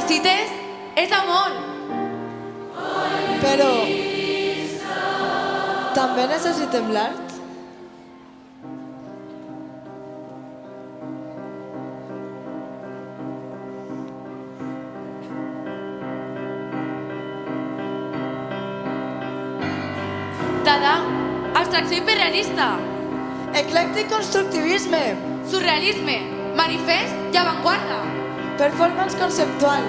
necessites és amor. Però també necessitem l'art? Dada, abstracció hiperrealista, Eclèctic constructivisme, surrealisme, manifest i avantguarda, performance conceptual,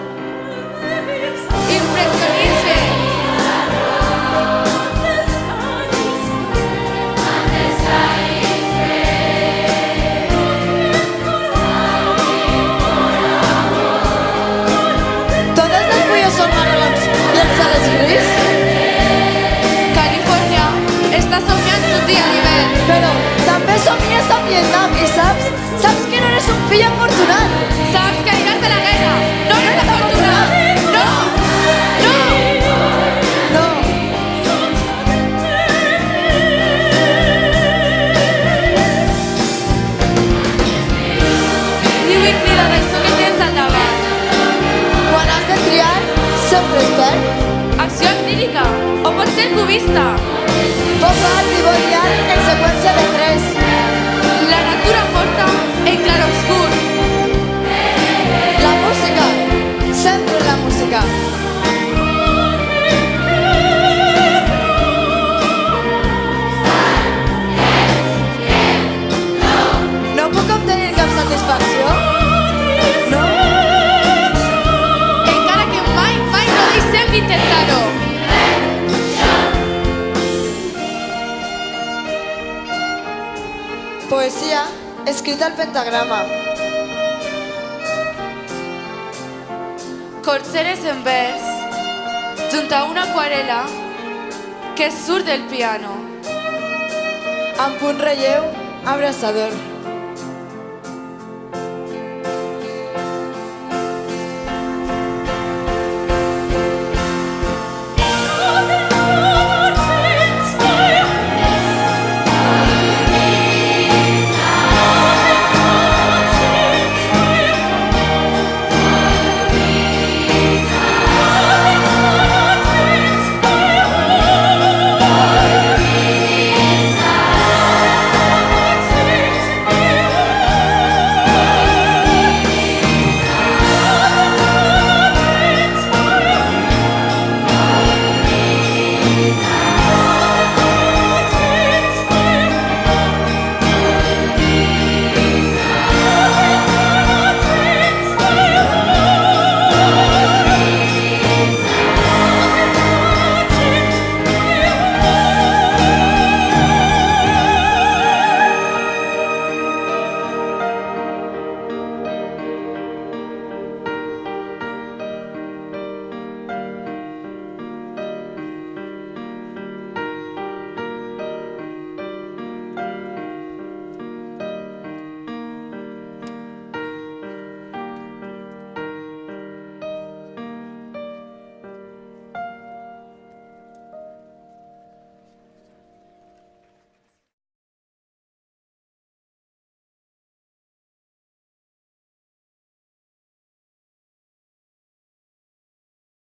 impressionisme, totes les fulles són marrons i el cel és gris? Califòrnia està somiant un dia d'hivern. Però també somies amb Vietnam i saps que no eres un fill afortunat. Saps que aniràs a la guerra. No eres afortunat. No! No! No, Lluís crida d'això que tens al davant. quan has de triar, sempre expert. Acció acrílica o pot ser cubista. Pop art i body art en seqüència de 3. La natura morta en clarobscur. La música, sempre la música. No puc obtenir cap satisfacció? No? Encara que mai no deixem d'intentar-ho. Poesia escrita al pentagrama. Corxeres en vers, junt a una aquarela que surt del piano. Amb un relleu abraçador.